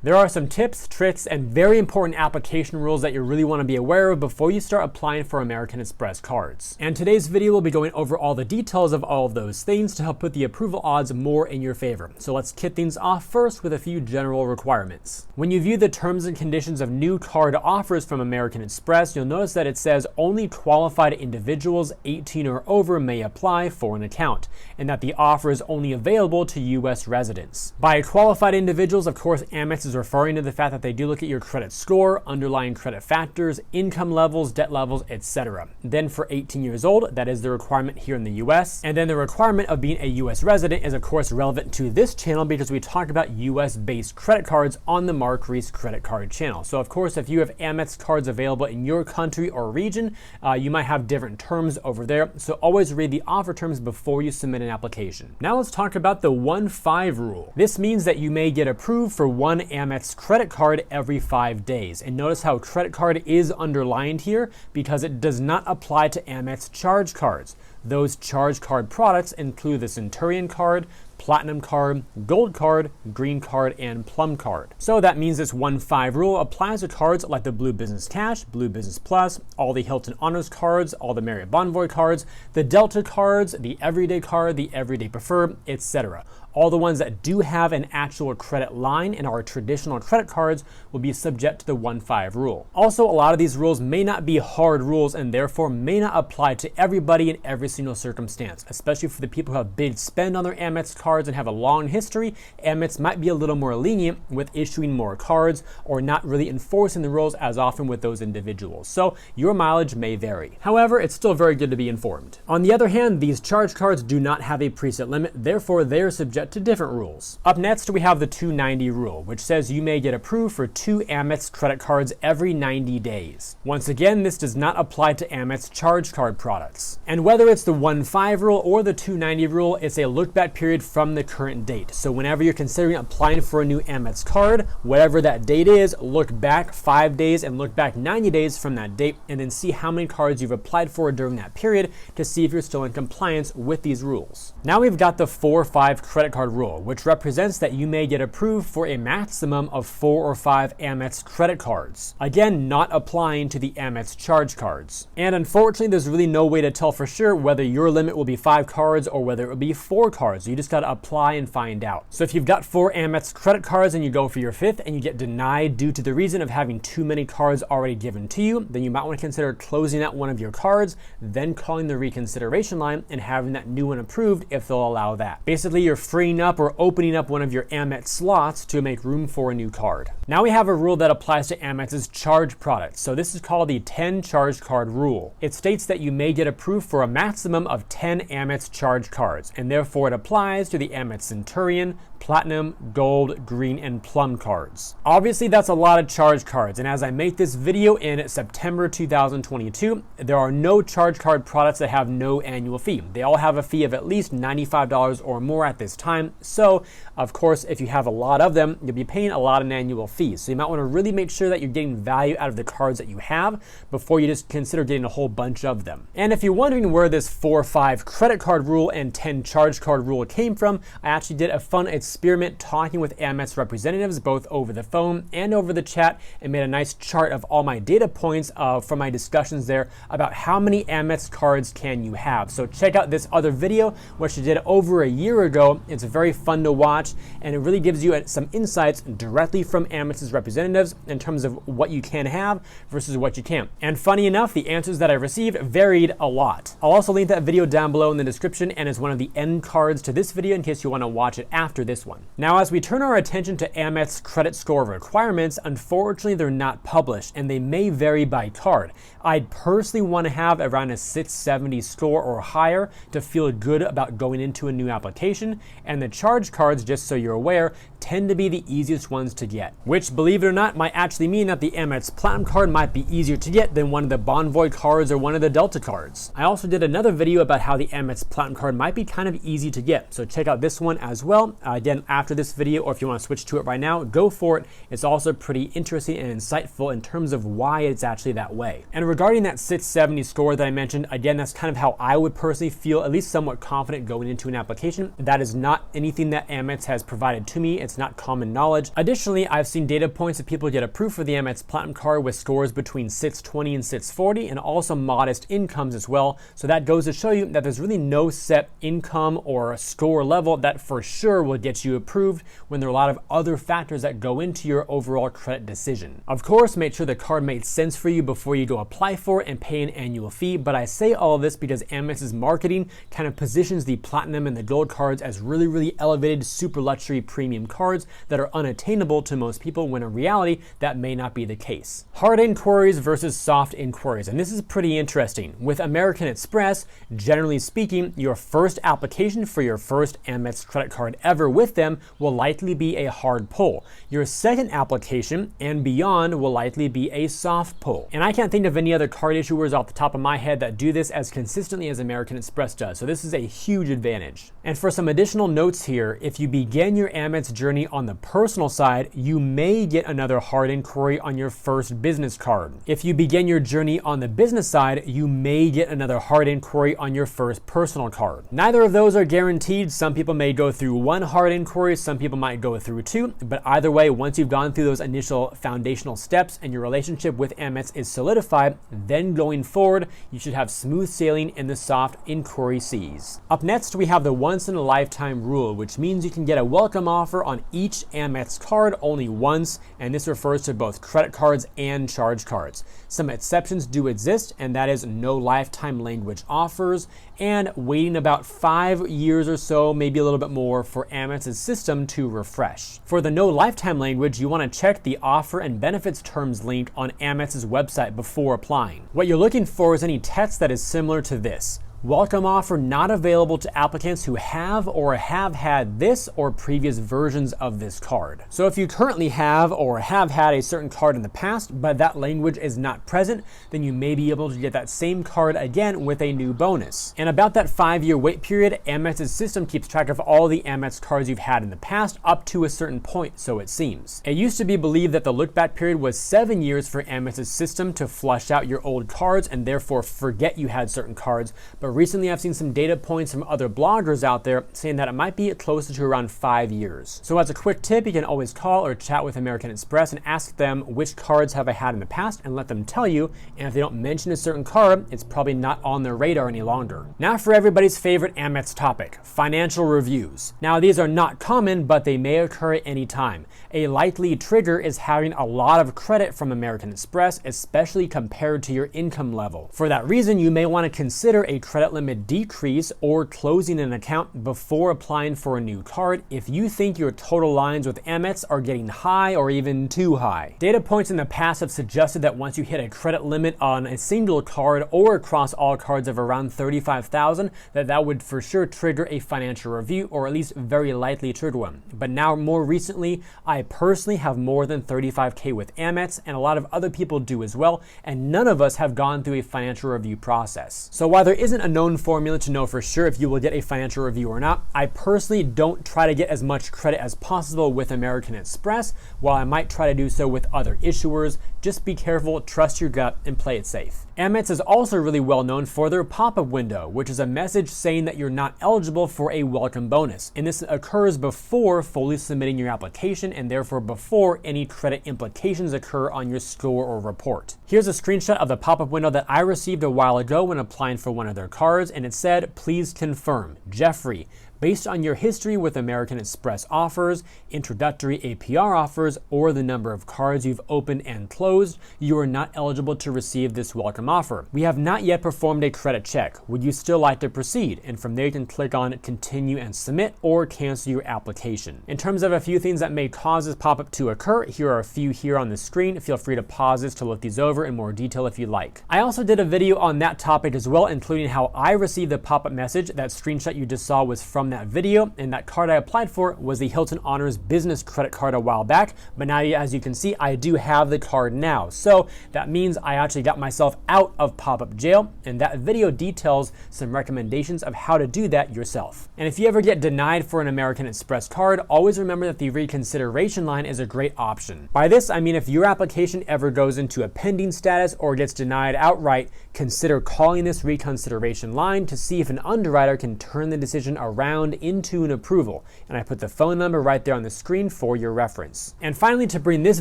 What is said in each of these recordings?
There are some tips, tricks, and very important application rules that you really want to be aware of before you start applying for American Express cards. And today's video will be going over all the details of all of those things to help put the approval odds more in your favor. So let's kick things off first with a few general requirements. When you view the terms and conditions of new card offers from American Express, you'll notice that it says only qualified individuals 18 or over may apply for an account, and that the offer is only available to U.S. residents. By qualified individuals, of course, Amex is referring to the fact that they do look at your credit score, underlying credit factors, income levels, debt levels, etc. Then for 18 years old, that is the requirement here in the US. And then the requirement of being a US resident is of course relevant to this channel because we talk about US based credit cards on the Mark Reese credit card channel. So of course, if you have Amex cards available in your country or region, you might have different terms over there. So always read the offer terms before you submit an application. Now let's talk about the 1-5 rule. This means that you may get approved for one Amex credit card every 5 days. And notice how credit card is underlined here because it does not apply to Amex charge cards. Those charge card products include the Centurion card, Platinum card, Gold card, Green card, and Plum card. So that means this 1-5 rule applies to cards like the Blue Business Cash, Blue Business Plus, all the Hilton Honors cards, all the Marriott Bonvoy cards, the Delta cards, the Everyday card, the Everyday Preferred, etc. All the ones that do have an actual credit line and are traditional credit cards will be subject to the 1-5 rule. Also, a lot of these rules may not be hard rules and therefore may not apply to everybody in every single circumstance, especially for the people who have big spend on their Amex cards and have a long history. Amex might be a little more lenient with issuing more cards or not really enforcing the rules as often with those individuals. So your mileage may vary. However, it's still very good to be informed. On the other hand, these charge cards do not have a preset limit, therefore they are subject to different rules. Up next, we have the 290 rule, which says you may get approved for 2 Amex credit cards every 90 days. Once again, this does not apply to Amex charge card products. And whether it's the 1-5 rule or the 290 rule, it's a look back period from the current date. So whenever you're considering applying for a new Amex card, whatever that date is, look back 5 days and look back 90 days from that date, and then see how many cards you've applied for during that period to see if you're still in compliance with these rules. Now we've got the 4-5 credit card rule, which represents that you may get approved for a maximum of 4 or 5 Amex credit cards. Again, not applying to the Amex charge cards. And unfortunately, there's really no way to tell for sure whether your limit will be 5 cards or whether it will be 4 cards. You just got to apply and find out. So if you've got 4 Amex credit cards and you go for your 5th and you get denied due to the reason of having too many cards already given to you, then you might want to consider closing out one of your cards, then calling the Reconsideration Line and having that new one approved if they'll allow that. Basically, you're freeing up or opening up one of your Amex slots to make room for a new card. Now we have a rule that applies to Amex's charge products. So this is called the 10 charge card rule. It states that you may get approved for a maximum of 10 Amex charge cards, and therefore it applies to the Amex Centurion, Platinum, Gold, Green, and Plum cards. Obviously, that's a lot of charge cards, and as I make this video in September 2022, there are no charge card products that have no annual fee. They all have a fee of at least $95 or more at this time. So, of course, if you have a lot of them, you'll be paying a lot in annual fees. So you might want to really make sure that you're getting value out of the cards that you have before you just consider getting a whole bunch of them. And if you're wondering where this 4-5 credit card rule and 10 charge card rule came from, I actually did a fun experiment talking with Amex representatives both over the phone and over the chat, and made a nice chart of all my data points from my discussions there about how many Amex cards can you have. So check out this other video, which I did over a year ago. It's very fun to watch, and it really gives you some insights directly from Amex's representatives in terms of what you can have versus what you can't. And funny enough, the answers that I received varied a lot. I'll also link that video down below in the description and as one of the end cards to this video in case you want to watch it after this one. Now, as we turn our attention to Amex credit score requirements, unfortunately, they're not published and they may vary by card. I'd personally want to have around a 670 score or higher to feel good about going into a new application, and the charge cards, just so you're aware, tend to be the easiest ones to get, which, believe it or not, might actually mean that the Amex Platinum card might be easier to get than one of the Bonvoy cards or one of the Delta cards. I also did another video about how the Amex Platinum card might be kind of easy to get, so check out this one as well. Again, again after this video, or if you want to switch to it right now, go for it. It's also pretty interesting and insightful in terms of why it's actually that way. And regarding that 670 score that I mentioned, again, that's kind of how I would personally feel at least somewhat confident going into an application. That is not anything that Amex has provided to me. It's not common knowledge. Additionally, I've seen data points that people get approved for the Amex Platinum card with scores between 620 and 640, and also modest incomes as well. So that goes to show you that there's really no set income or score level that for sure will get you approved, when there are a lot of other factors that go into your overall credit decision. Of course, make sure the card made sense for you before you go apply for it and pay an annual fee. But I say all of this because Amex's marketing kind of positions the Platinum and the Gold cards as really elevated, super luxury premium cards that are unattainable to most people, when in reality that may not be the case. Hard inquiries versus soft inquiries, and this is pretty interesting. With American Express, generally speaking, your first application for your first Amex credit card ever with them will likely be a hard pull. Your second application and beyond will likely be a soft pull. And I can't think of any other card issuers off the top of my head that do this as consistently as American Express does, so this is a huge advantage. And for some additional notes here, if you begin your Amex journey on the personal side, you may get another hard inquiry on your first business card. If you begin your journey on the business side, you may get another hard inquiry on your first personal card. Neither of those are guaranteed. Some people may go through one hard inquiry, some people might go through two, but either way, once you've gone through those initial foundational steps and your relationship with Amex is solidified, then going forward, you should have smooth sailing in the soft inquiry seas. Up next, we have the once in a lifetime rule, which means you can get a welcome offer on each Amex card only once, and this refers to both credit cards and charge cards. Some exceptions do exist, and that is no lifetime language offers and waiting about 5 years or so, maybe a little bit more, for Amex's system to refresh. For the no lifetime language, you want to check the offer and benefits terms link on Amex's website before applying. What you're looking for is any text that is similar to this: welcome offer not available to applicants who have or have had this or previous versions of this card. So if you currently have or have had a certain card in the past, but that language is not present, then you may be able to get that same card again with a new bonus. And about that 5-year wait period, Amex's system keeps track of all the Amex cards you've had in the past up to a certain point, so it seems. It used to be believed that the look back period was 7 years for Amex's system to flush out your old cards and therefore forget you had certain cards, but recently I've seen some data points from other bloggers out there saying that it might be closer to around 5 years. So as a quick tip, you can always call or chat with American Express and ask them which cards have I had in the past and let them tell you, and if they don't mention a certain card, it's probably not on their radar any longer. Now for everybody's favorite Amex topic, financial reviews. Now these are not common, but they may occur at any time. A likely trigger is having a lot of credit from American Express, especially compared to your income level. For that reason, you may want to consider a credit limit decrease or closing an account before applying for a new card if you think your total lines with Amex are getting high or even too high. Data points in the past have suggested that once you hit a credit limit on a single card or across all cards of around $35,000, that would for sure trigger a financial review, or at least very likely trigger one. But now more recently, I personally have more than $35K with Amex, and a lot of other people do as well, and none of us have gone through a financial review process. So while there isn't a known formula to know for sure if you will get a financial review or not, I personally don't try to get as much credit as possible with American Express, while I might try to do so with other issuers. Just be careful, trust your gut, and play it safe. Amex is also really well known for their pop-up window, which is a message saying that you're not eligible for a welcome bonus. And this occurs before fully submitting your application, and therefore before any credit implications occur on your score or report. Here's a screenshot of the pop-up window that I received a while ago when applying for one of their cards, and it said, "Please confirm, Jeffrey. Based on your history with American Express offers, introductory APR offers, or the number of cards you've opened and closed, you are not eligible to receive this welcome offer. We have not yet performed a credit check. Would you still like to proceed?" And from there you can click on continue and submit or cancel your application. In terms of a few things that may cause this pop-up to occur, here are a few here on the screen. Feel free to pause this to look these over in more detail if you like. I also did a video on that topic as well, including how I received the pop-up message. That screenshot you just saw was from on that video, and that card I applied for was the Hilton Honors Business Credit Card a while back, but now as you can see, I do have the card now. So that means I actually got myself out of pop-up jail, and that video details some recommendations of how to do that yourself. And if you ever get denied for an American Express card, always remember that the Reconsideration Line is a great option. By this, I mean if your application ever goes into a pending status or gets denied outright, consider calling this Reconsideration Line to see if an underwriter can turn the decision around into an approval. And I put the phone number right there on the screen for your reference. And finally, to bring this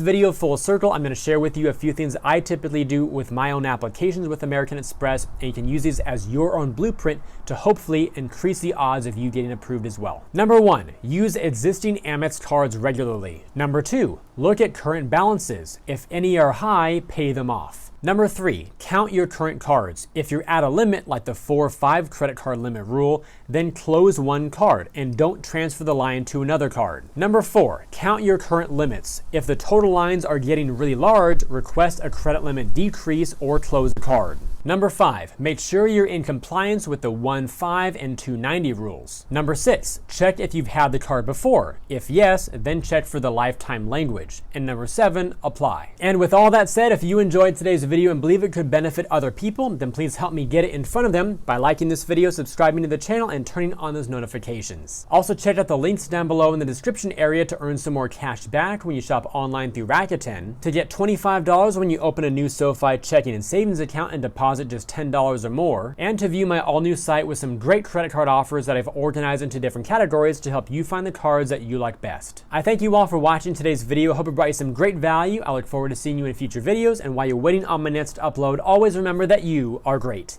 video full circle, I'm going to share with you a few things I typically do with my own applications with American Express, and you can use these as your own blueprint to hopefully increase the odds of you getting approved as well. Number 1, use existing Amex cards regularly. Number 2, look at current balances. If any are high, pay them off. Number 3, count your current cards. If you're at a limit like the 4 or 5 credit card limit rule, then close one card and don't transfer the line to another card. Number 4, count your current limits. If the total lines are getting really large, request a credit limit decrease or close the card. Number 5, make sure you're in compliance with the 1.5 and 290 rules. Number 6, check if you've had the card before. If yes, then check for the lifetime language. And number 7, apply. And with all that said, if you enjoyed today's video and believe it could benefit other people, then please help me get it in front of them by liking this video, subscribing to the channel, and turning on those notifications. Also, check out the links down below in the description area to earn some more cash back when you shop online through Rakuten, to get $25 when you open a new SOFI checking and savings account and deposit just $10 or more, and to view my all-new site with some great credit card offers that I've organized into different categories to help you find the cards that you like best. I thank you all for watching today's video. I hope it brought you some great value. I look forward to seeing you in future videos, and while you're waiting on my next upload, always remember that you are great.